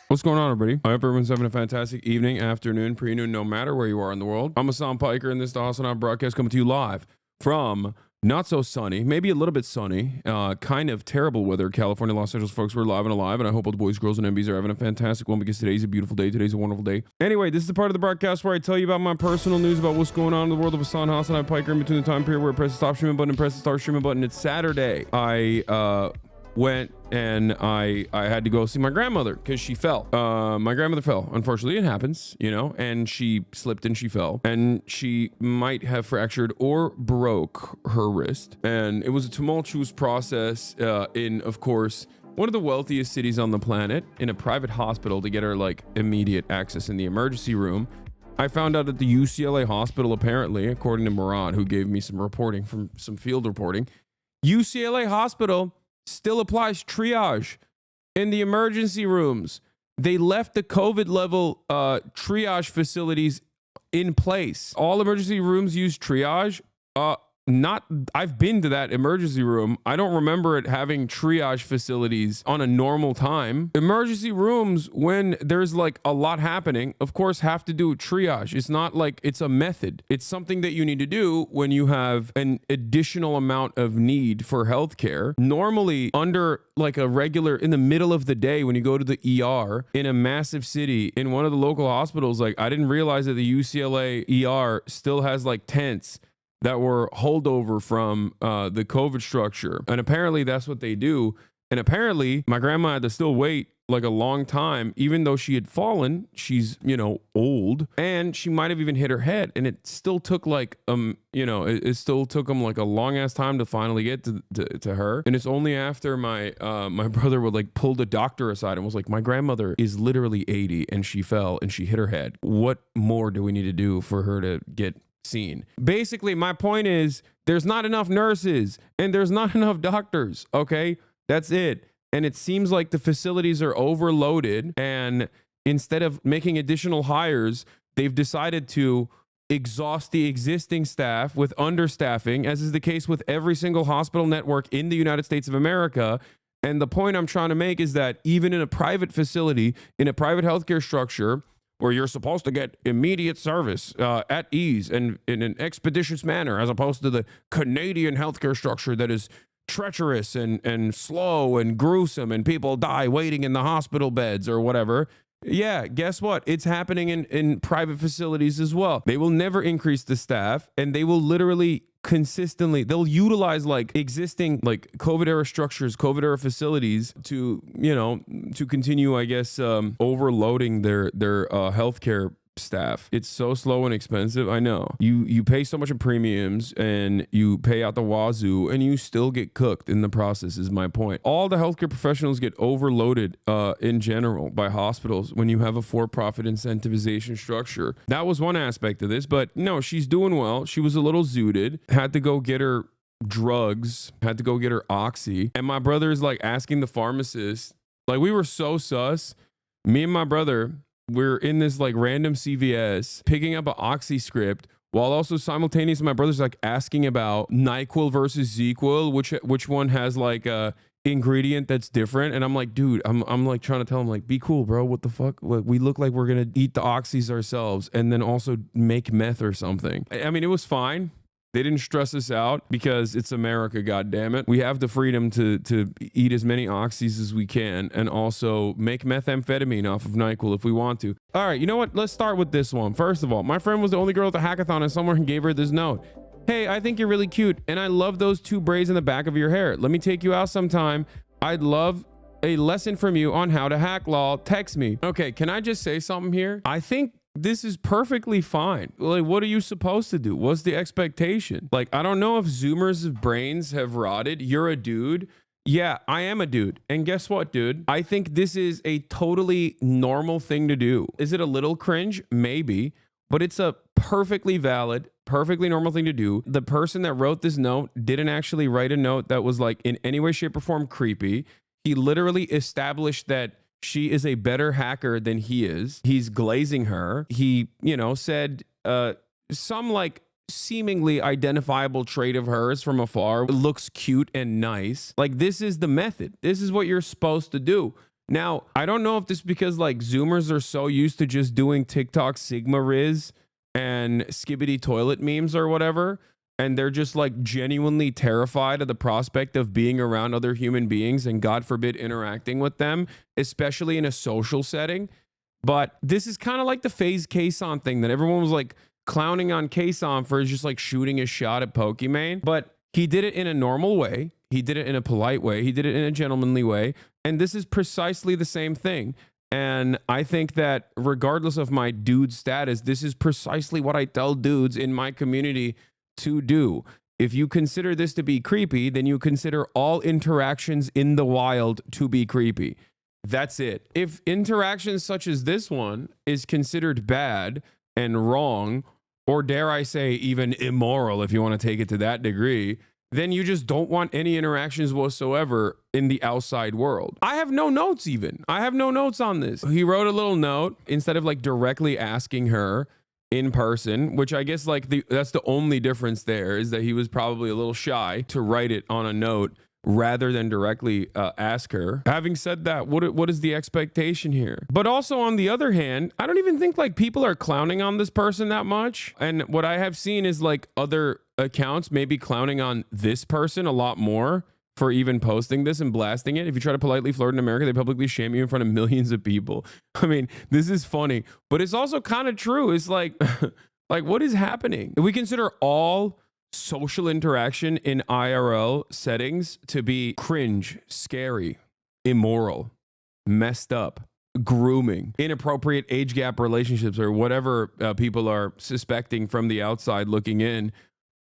What's going on, everybody? I hope everyone's having a fantastic evening, afternoon, pre-noon, no matter where you are in the world. I'm HASAN Piker, and this is the HASAN broadcast coming to you live from not so sunny, maybe a little bit sunny, kind of terrible weather, California, Los Angeles, folks. We're live and alive, and I hope all the boys, girls, and MBs are having a fantastic one because today's a beautiful day. Today's a wonderful day. Anyway, this is the part of the broadcast where I tell you about my personal news about what's going on in the world of HASAN Piker in between the time period where I press the stop streaming button and press the start streaming button. It's Saturday. I went and I had to go see my grandmother because she fell. My grandmother fell. Unfortunately, it happens, you know, and she slipped and she fell, and she might have fractured or broke her wrist. And it was a tumultuous process in, of course, one of the wealthiest cities on the planet, in a private hospital to get her like immediate access in the emergency room. I found out at the UCLA hospital, apparently, according to Murad, who gave me some reporting from some field reporting, UCLA hospital still applies triage in the emergency rooms. They left the COVID level triage facilities in place. All emergency rooms use triage. I've been to that emergency room. I don't remember it having triage facilities on a normal time. Emergency rooms, when there's like a lot happening, of course, have to do triage. It's not like it's a method. It's something that you need to do when you have an additional amount of need for healthcare. Normally, under like a regular, in the middle of the day, when you go to the ER in a massive city, in one of the local hospitals, like I didn't realize that the UCLA ER still has like tents that were holdover from the COVID structure. And apparently that's what they do. And apparently my grandma had to still wait like a long time, even though she had fallen. She's, you know, old, and she might have even hit her head. And it still took like, you know, it still took them like a long ass time to finally get to her. And it's only after my brother would like pull the doctor aside and was like, my grandmother is literally 80 and she fell and she hit her head. What more do we need to do for her to get seen? Basically, my point is there's not enough nurses and there's not enough doctors. Okay, that's it. And it seems like the facilities are overloaded, and instead of making additional hires, they've decided to exhaust the existing staff with understaffing, as is the case with every single hospital network in the United States of America. And the point I'm trying to make is that even in a private facility, in a private healthcare structure, where you're supposed to get immediate service at ease and in an expeditious manner, as opposed to the Canadian healthcare structure that is treacherous and slow and gruesome, and people die waiting in the hospital beds or whatever. Yeah, guess what? It's happening in private facilities as well. They will never increase the staff, and they will literally consistently, they'll utilize like existing like COVID era structures, COVID era facilities to, you know, to continue, I guess, overloading their healthcare staff. It's so slow and expensive. I know you pay so much in premiums and you pay out the wazoo, and you still get cooked in the process, is my point. All the healthcare professionals get overloaded in general by hospitals when you have a for-profit incentivization structure. That was one aspect of this, but no, she's doing well. She was a little zooted, had to go get her drugs, had to go get her oxy, and my brother is like asking the pharmacist, like, we were so sus. Me and my brother, we're in this like random CVS picking up an oxy script, while also simultaneously my brother's like asking about NyQuil versus ZQuil, which one has like a ingredient that's different. And I'm like, dude, I'm like trying to tell him like, be cool, bro. What the fuck? Like, we look like we're gonna eat the oxys ourselves and then also make meth or something. I mean, it was fine. They didn't stress us out because it's America, goddammit. We have the freedom to eat as many oxys as we can and also make methamphetamine off of NyQuil if we want to. All right, you know what? Let's start with this one. First of all, my friend was the only girl at the hackathon, and someone gave her this note. Hey, I think you're really cute, and I love those two braids in the back of your hair. Let me take you out sometime. I'd love a lesson from you on how to hack, lol. Text me. Okay, can I just say something here? I think this is perfectly fine. Like, what are you supposed to do? What's the expectation? Like, I don't know if Zoomers' brains have rotted. You're a dude. Yeah, I am a dude. And guess what, dude? I think this is a totally normal thing to do. Is it a little cringe? Maybe. But it's a perfectly valid, perfectly normal thing to do. The person that wrote this note didn't actually write a note that was like in any way, shape, or form creepy. He literally established that she is a better hacker than he is. He's glazing her. He, you know, said some like seemingly identifiable trait of hers from afar looks cute and nice. Like, this is the method. This is what you're supposed to do. Now, I don't know if this is because like Zoomers are so used to just doing TikTok Sigma Riz and skibbity toilet memes or whatever, and they're just like genuinely terrified of the prospect of being around other human beings and God forbid interacting with them, especially in a social setting. But this is kind of like the FaZe Kason thing that everyone was like clowning on Kason for just like shooting a shot at Pokimane. But he did it in a normal way. He did it in a polite way. He did it in a gentlemanly way. And this is precisely the same thing. And I think that regardless of my dude status, this is precisely what I tell dudes in my community to do. If you consider this to be creepy, then you consider all interactions in the wild to be creepy. That's it. If interactions such as this one is considered bad and wrong, or dare I say even immoral, if you want to take it to that degree, then you just don't want any interactions whatsoever in the outside world. I have no notes even. I have no notes on this. He wrote a little note instead of like directly asking her in person, which I guess like that's the only difference there, is that he was probably a little shy to write it on a note rather than directly ask her. Having said that, what is the expectation here? But also on the other hand, I don't even think like people are clowning on this person that much. And what I have seen is like other accounts maybe clowning on this person a lot more for even posting this and blasting it. If you try to politely flirt in America, they publicly shame you in front of millions of people. I mean, this is funny, but it's also kind of true. It's like, like what is happening? If we consider all social interaction in IRL settings to be cringe, scary, immoral, messed up, grooming, inappropriate age gap relationships, or whatever people are suspecting from the outside looking in,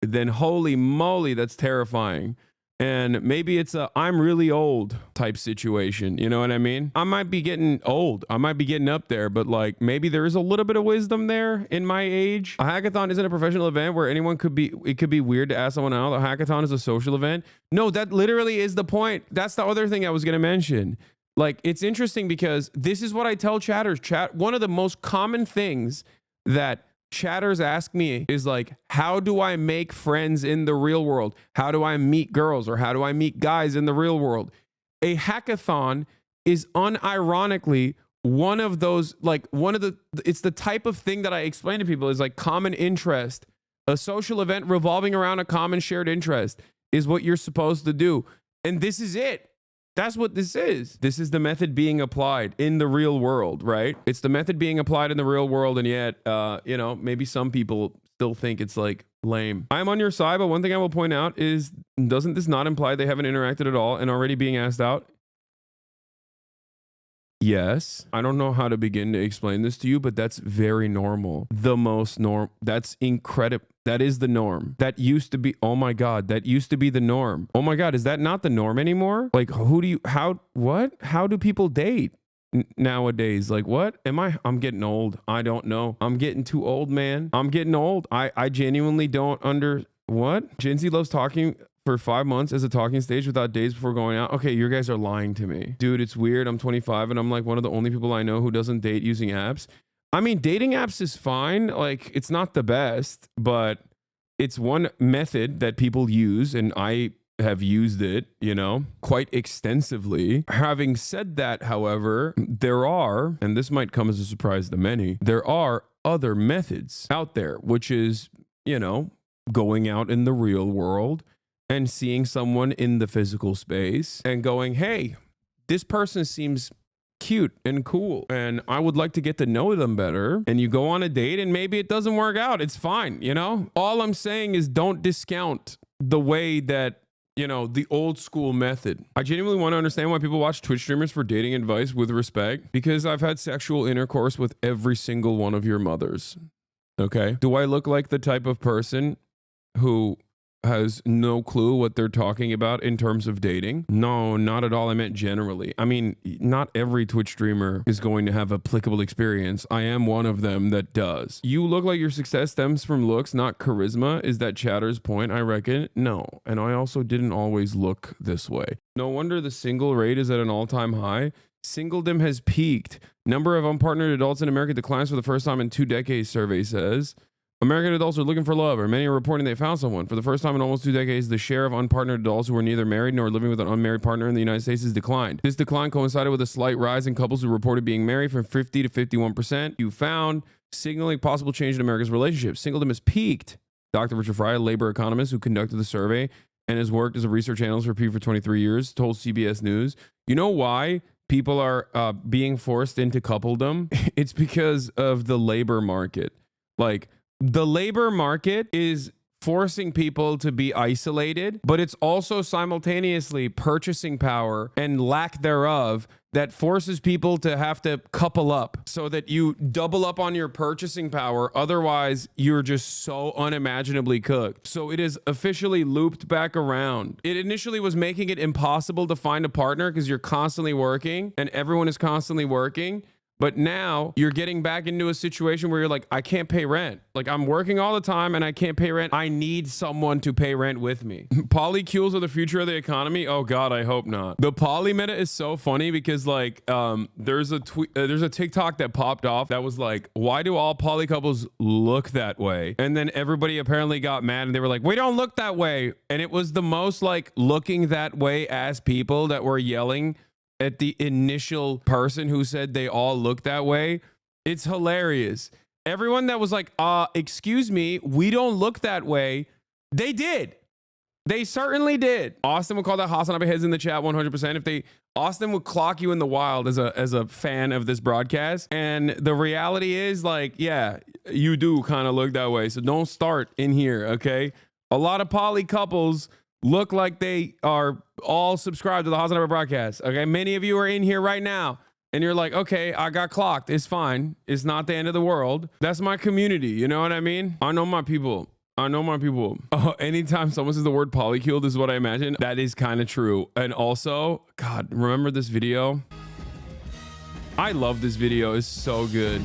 then holy moly, that's terrifying. And maybe it's a I'm really old type situation. You know what I mean? I might be getting old. I might be getting up there, but like maybe there is a little bit of wisdom there in my age. A hackathon isn't a professional event where anyone could be, it could be weird to ask someone out. A hackathon is a social event. No, that literally is the point. That's the other thing I was going to mention. Like, it's interesting because this is what I tell chatters. One of the most common things that chatters ask me is like, how do I make friends in the real world? How do I meet girls, or how do I meet guys in the real world? A hackathon is unironically one of those, like it's the type of thing that I explain to people is like common interest. A social event revolving around a common shared interest is what you're supposed to do. And this is it. That's what this is. This is the method being applied in the real world, right? It's the method being applied in the real world. And yet, you know, maybe some people still think it's like lame. I'm on your side, but one thing I will point out is, doesn't this not imply they haven't interacted at all and already being asked out? Yes. I don't know how to begin to explain this to you, but that's very normal. The most norm. That's incredible. That is the norm. That used to be, oh my God, that used to be the norm. Oh my God, is that not the norm anymore? Like, how do people date nowadays? Like, what? I'm getting old. I don't know. I'm getting too old, man. I'm getting old. I genuinely don't what? Gen Z loves talking for 5 months as a talking stage without days before going out. Okay, you guys are lying to me. Dude, it's weird. I'm 25 and I'm like one of the only people I know who doesn't date using apps. I mean, dating apps is fine. Like, it's not the best, but it's one method that people use, and I have used it, you know, quite extensively. Having said that, however, there are, and this might come as a surprise to many, there are other methods out there, which is, you know, going out in the real world and seeing someone in the physical space and going, hey, this person seems cute and cool and I would like to get to know them better. And you go on a date and maybe it doesn't work out. It's fine. You know, all I'm saying is don't discount the way that, you know, the old school method. I genuinely want to understand why people watch Twitch streamers for dating advice with respect, because I've had sexual intercourse with every single one of your mothers. Okay. Do I look like the type of person who has no clue what they're talking about in terms of dating? No, not at all. I meant generally. I mean, not every Twitch streamer is going to have applicable experience. I am one of them that does. You look like your success stems from looks, not charisma. Is that chatter's point, I reckon? No. And I also didn't always look this way. No wonder the single rate is at an all-time high. Singledom has peaked. Number of unpartnered adults in America declines for the first time in 2 decades, survey says. American adults are looking for love, or many are reporting they found someone. For the first time in almost 2 decades, the share of unpartnered adults who are neither married nor living with an unmarried partner in the United States has declined. This decline coincided with a slight rise in couples who reported being married from 50 to 51%. You found signaling possible change in America's relationships. Singledom has peaked. Dr. Richard Fry, a labor economist who conducted the survey and has worked as a research analyst for Pew for 23 years, told CBS News, you know why people are being forced into coupledom? It's because of the labor market. Like, the labor market is forcing people to be isolated, but it's also simultaneously purchasing power and lack thereof that forces people to have to couple up so that you double up on your purchasing power. Otherwise, you're just so unimaginably cooked. So it is officially looped back around. It initially was making it impossible to find a partner because you're constantly working and everyone is constantly working. But now you're getting back into a situation where you're like, I can't pay rent. Like, I'm working all the time and I can't pay rent. I need someone to pay rent with me. Polycules are the future of the economy. Oh God, I hope not. The poly meta is so funny because like, there's a TikTok that popped off that was like, why do all poly couples look that way? And then everybody apparently got mad and they were like, we don't look that way. And it was the most like looking that way as people that were yelling at the initial person who said they all look that way. It's hilarious. Everyone that was like, excuse me, we don't look that way. They did. They certainly did. Austin would call that HASAN up heads in the chat 100%. Austin would clock you in the wild as a fan of this broadcast. And the reality is like, yeah, you do kind of look that way. So don't start in here. Okay. A lot of poly couples look like they are all subscribed to the HASAN broadcast. Okay, many of you are in here right now and you're like, okay, I got clocked. It's fine. It's not the end of the world. That's my community. You know what I mean? I know my people. I know my people. Oh, anytime someone says the word polycule, this is what I imagine. That is kind of true. And also, God, remember this video? I love this video. It's so good.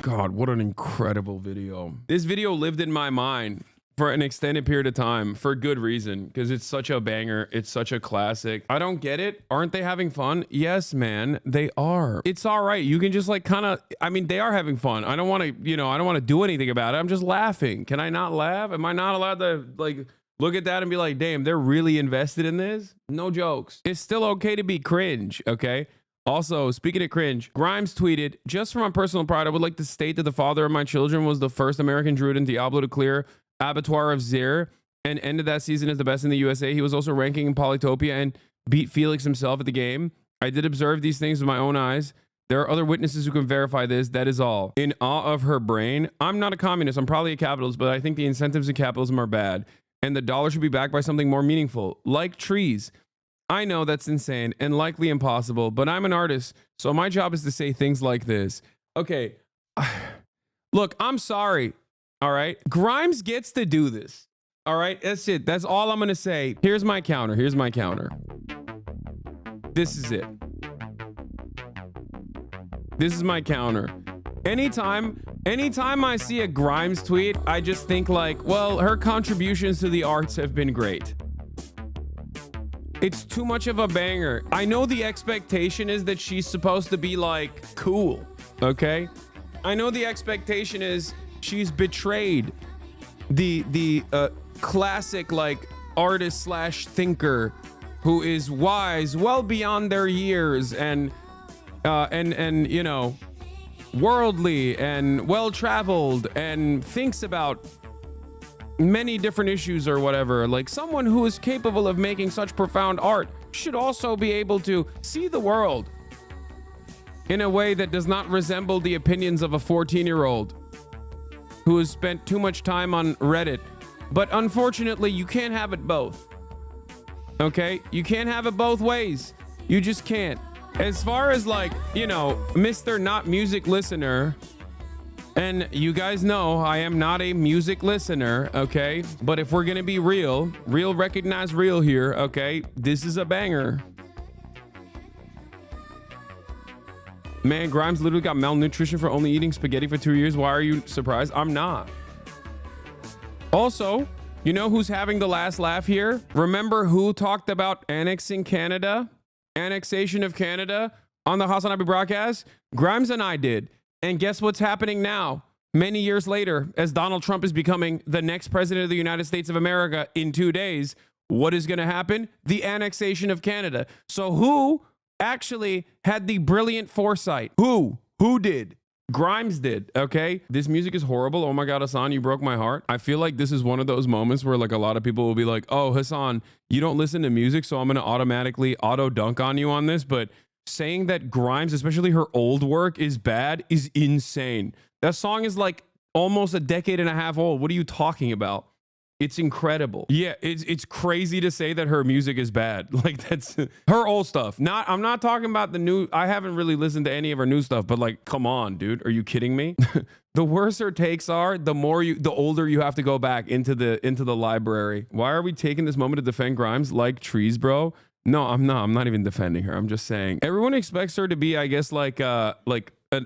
God, what an incredible video. This video lived in my mind for an extended period of time for good reason, because it's such a banger. It's such a classic. I don't get it. Aren't they having fun? Yes, man, they are. It's all right. You can just like kind of, I mean, they are having fun. I don't want to, you know, I don't want to do anything about it. I'm just laughing. Can I not laugh? Am I not allowed to like look at that and be like, damn, they're really invested in this? No jokes. It's still okay to be cringe, okay? Also, speaking of cringe, Grimes tweeted, just for my personal pride, I would like to state that the father of my children was the first American druid in Diablo to clear Abattoir of Zir and ended that season as the best in the USA. He was also ranking in Polytopia and beat Felix himself at the game. I did observe these things with my own eyes. There are other witnesses who can verify this. That is all. In awe of her brain. I'm not a communist. I'm probably a capitalist, but I think the incentives in capitalism are bad. And the dollar should be backed by something more meaningful, like trees. I know that's insane and likely impossible, but I'm an artist, so my job is to say things like this. Okay, look, I'm sorry, all right? Grimes gets to do this, all right? That's it. That's all I'm going to say. Here's my counter. Here's my counter. This is it. This is my counter. Anytime I see a Grimes tweet, I just think like, well, her contributions to the arts have been great. It's too much of a banger. I know the expectation is that she's supposed to be like cool, okay? I know the expectation is she's betrayed the classic like artist slash thinker who is wise, well beyond their years, and you know, worldly and well traveled and thinks about many different issues or whatever. Like, someone who is capable of making such profound art should also be able to see the world in a way that does not resemble the opinions of a 14-year-old who has spent too much time on Reddit. But unfortunately, you can't have it both. Okay? You can't have it both ways. You just can't. As far as like, you know, Mr. Not Music Listener, and you guys know I am not a music listener, okay? But if we're gonna be real recognize real here, okay? This is a banger. Man, Grimes literally got malnutrition for only eating spaghetti for 2 years. Why are you surprised? I'm not. Also, you know who's having the last laugh here? Remember who talked about annexing Canada? Annexation of Canada? on the HASAN broadcast? Grimes and I did. And guess what's happening now? Many years later, as Donald Trump is becoming the next president of the United States of America in 2 days, what is going to happen? The annexation of Canada. So who actually had the brilliant foresight? Who did? Grimes did. Okay, this music is horrible. Oh my God, Hasan, you broke my heart. I feel like this is one of those moments where like a lot of people will be like, oh, Hasan, you don't listen to music, so I'm going to automatically auto dunk on you on this. But saying that Grimes, especially her old work, is bad is insane. That song is like almost a decade and a half old. What are you talking about? It's incredible. Yeah, it's crazy to say that her music is bad. Like, that's her old stuff. I'm not talking about the new. I haven't really listened to any of her new stuff, but like, come on, dude. Are you kidding me? The worse her takes are, the older you have to go back into the library. Why are we taking this moment to defend Grimes like trees, bro? No, I'm not. I'm not even defending her. I'm just saying everyone expects her to be, I guess, like a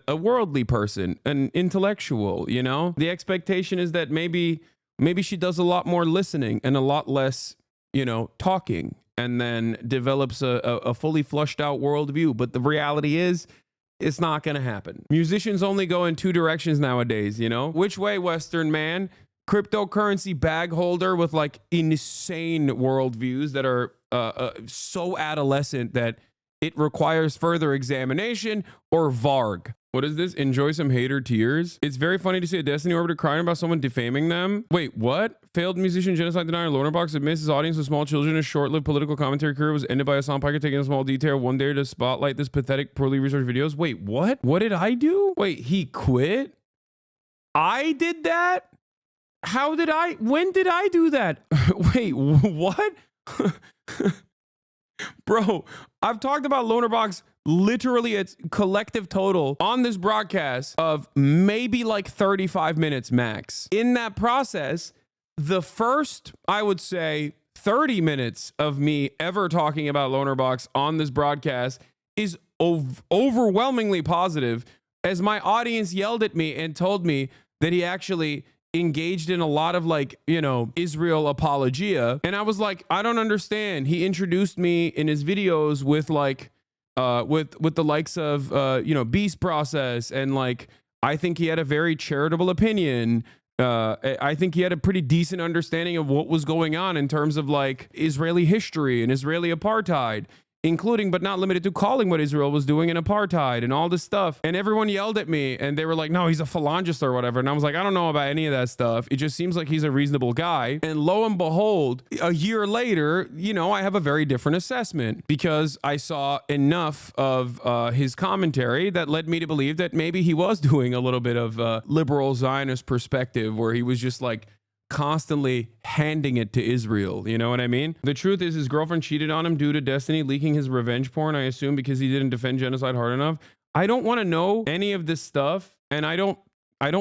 worldly person, an intellectual, you know? The expectation is that maybe she does a lot more listening and a lot less, you know, talking, and then develops a fully flushed out worldview. But the reality is, it's not going to happen. Musicians only go in 2 directions nowadays, you know? Which way, Western man? Cryptocurrency bag holder with like insane worldviews that are so adolescent that it requires further examination, or Varg. What is this? Enjoy some hater tears. It's very funny to see a Destiny orbiter crying about someone defaming them. Wait, what? Failed musician genocide denier LONERBOX admits his audience of small children. A short-lived political commentary career was ended by Hasan Piker taking a small detail one day to spotlight this pathetic, poorly researched videos. Wait, what? What did I do? Wait, he quit? I did that? How did I? When did I do that? Wait, what? Bro, I've talked about LONERBOX literally its collective total on this broadcast of maybe like 35 minutes max. In that process, the first, I would say, 30 minutes of me ever talking about LONERBOX on this broadcast is overwhelmingly positive, as my audience yelled at me and told me that he actually engaged in a lot of, like, you know, Israel apologia. And I was like, I don't understand. He introduced me in his videos with like with the likes of you know, Beast Process, and like, I think he had a very charitable opinion. I think he had a pretty decent understanding of what was going on in terms of like Israeli history and Israeli apartheid, including but not limited to calling what Israel was doing in apartheid and all this stuff. And everyone yelled at me and they were like, no, he's a phalangist or whatever. And I was like, I don't know about any of that stuff. It just seems like he's a reasonable guy. And lo and behold, a year later, you know, I have a very different assessment, because I saw enough of his commentary that led me to believe that maybe he was doing a little bit of liberal Zionist perspective, where he was just like constantly handing it to Israel. You know what I mean? The truth is, his girlfriend cheated on him due to Destiny leaking his revenge porn, I assume because he didn't defend genocide hard enough. I don't want to know any of this stuff, and I don't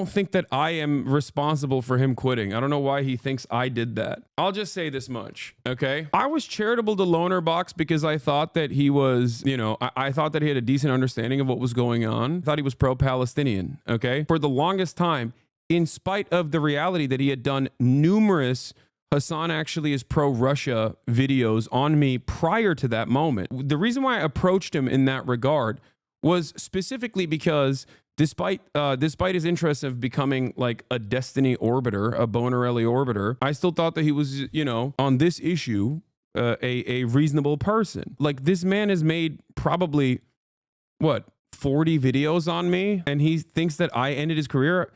think that I am responsible for him quitting. I don't know why he thinks I did that. I'll just say this much, okay? I was charitable to LONERBOX because I thought that he was, you know, I thought that he had a decent understanding of what was going on. I thought he was pro-Palestinian, okay? For the longest time, in spite of the reality that he had done numerous Hasan actually is pro-Russia videos on me prior to that moment. The reason why I approached him in that regard was specifically because despite his interest of becoming like a Destiny orbiter, a Bonerelli orbiter, I still thought that he was, you know, on this issue, a reasonable person. Like, this man has made probably, what, 40 videos on me, and he thinks that I ended his career.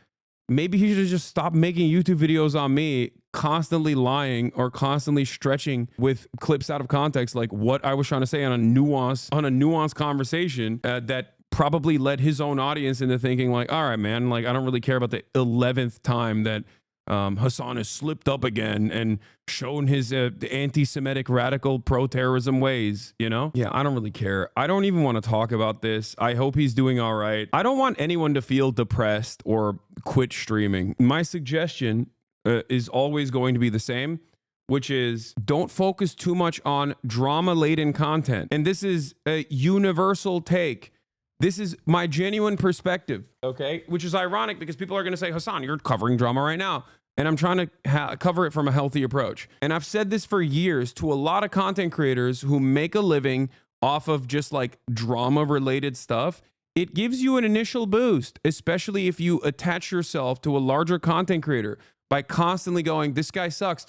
Maybe he should have just stopped making YouTube videos on me, constantly lying or constantly stretching with clips out of context, like what I was trying to say on a nuanced conversation that probably led his own audience into thinking like, all right, man, like, I don't really care about the 11th time that Hasan has slipped up again and shown his anti-Semitic radical pro-terrorism ways, you know? Yeah, I don't really care. I don't even want to talk about this. I hope he's doing all right. I don't want anyone to feel depressed or quit streaming. My suggestion is always going to be the same, which is don't focus too much on drama-laden content. And this is a universal take. This is my genuine perspective, okay? Which is ironic because people are going to say, Hasan, you're covering drama right now. And I'm trying to cover it from a healthy approach. And I've said this for years to a lot of content creators who make a living off of just like drama related stuff, it gives you an initial boost, especially if you attach yourself to a larger content creator by constantly going, this guy sucks,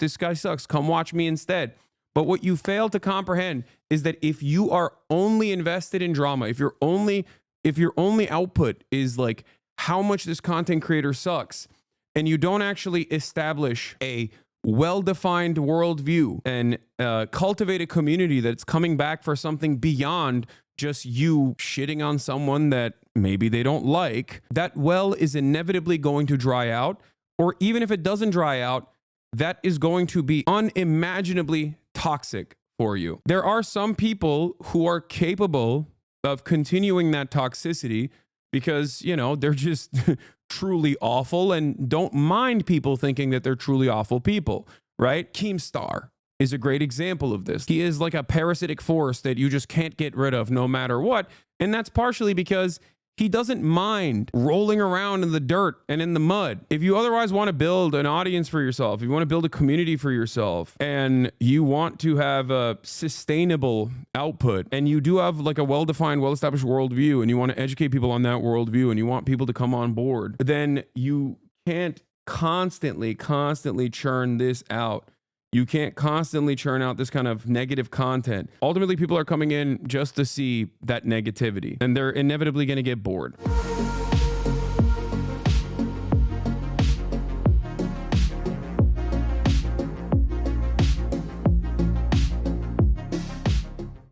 come watch me instead. But what you fail to comprehend is that if you are only invested in drama, if your only output is like how much this content creator sucks, and you don't actually establish a well-defined worldview and cultivate a community that's coming back for something beyond just you shitting on someone that maybe they don't like, that well is inevitably going to dry out. Or even if it doesn't dry out, that is going to be unimaginably toxic for you. There are some people who are capable of continuing that toxicity because, you know, they're just truly awful and don't mind people thinking that they're truly awful people, right? Keemstar is a great example of this. He is like a parasitic force that you just can't get rid of no matter what. And that's partially because he doesn't mind rolling around in the dirt and in the mud. If you otherwise want to build an audience for yourself, if you want to build a community for yourself, and you want to have a sustainable output, and you do have like a well-defined, well-established worldview, and you want to educate people on that worldview, and you want people to come on board, then you can't constantly churn this out. You can't constantly churn out this kind of negative content. Ultimately, people are coming in just to see that negativity, and they're inevitably going to get bored.